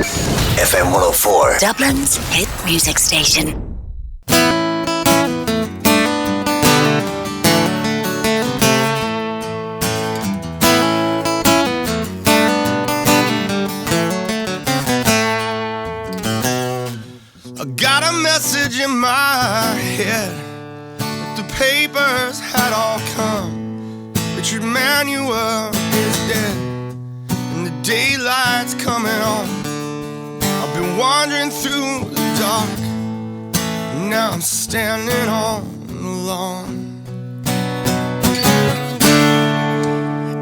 FM 104. Dublin's hit music station. I got a message in my head that the papers had all come. Richard Manuel is dead and the daylight's coming on. I've been wandering through the dark and now I'm standing on the lawn.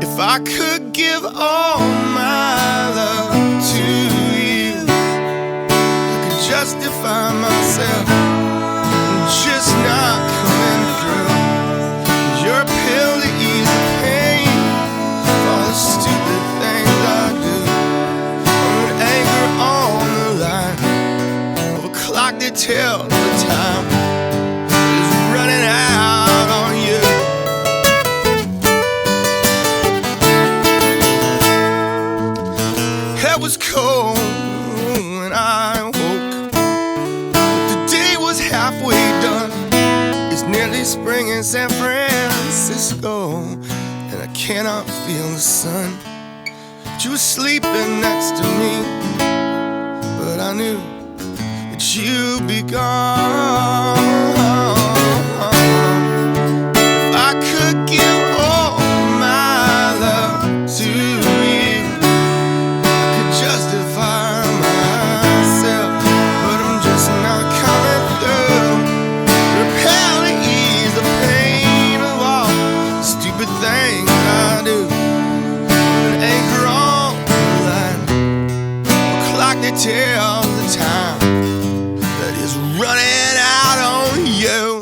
If I could give all my love to you, justify myself, I'm just not coming through. You're a pill to ease the pain of all the stupid things I do. I'm an anchor on the line of a clock that tells the time is running out on you. It was cold when I woke. Halfway done. It's nearly spring in San Francisco, and I cannot feel the sun. But you were sleeping next to me, but I knew that you'd be gone. If I could give all my love to you, I could justify myself, but I'm just not coming through. Things I do, an anchor on the line, a clock that tells the time that is running out on you.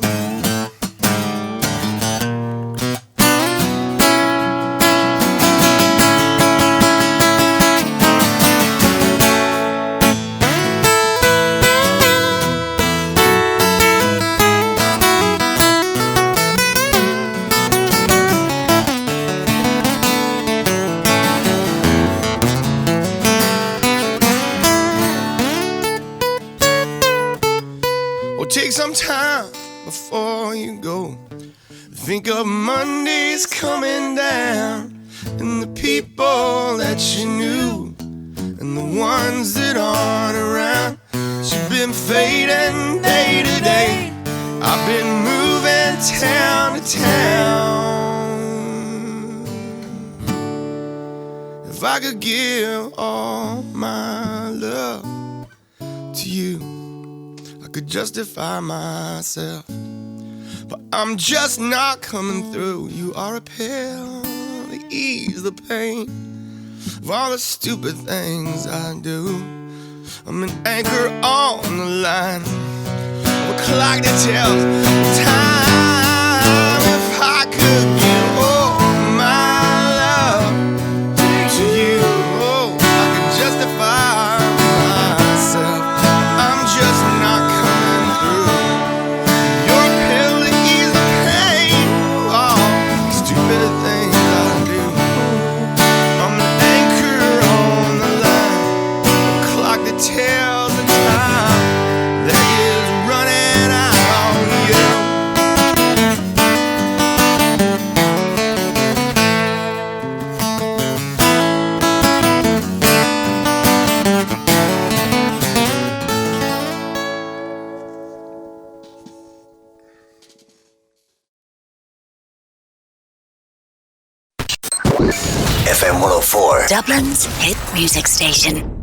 Take some time before you go. Think of Mondays coming down, and the people that you knew, and the ones that aren't around. You've been fading day to day. I've been moving town to town. If I could give all my love to you, I could justify myself, but I'm just not coming through. You are a pill to ease the pain of all the stupid things I do. I'm an anchor on the line, a clock that tells time. If I could give all my love to you, oh, I could justify myself. I'm just not coming through. You're a pill to ease the pain of all the stupid things I do. I'm an anchor on the line, a clock that tells the time that is running out on you. FM 104. Dublin's hit music station.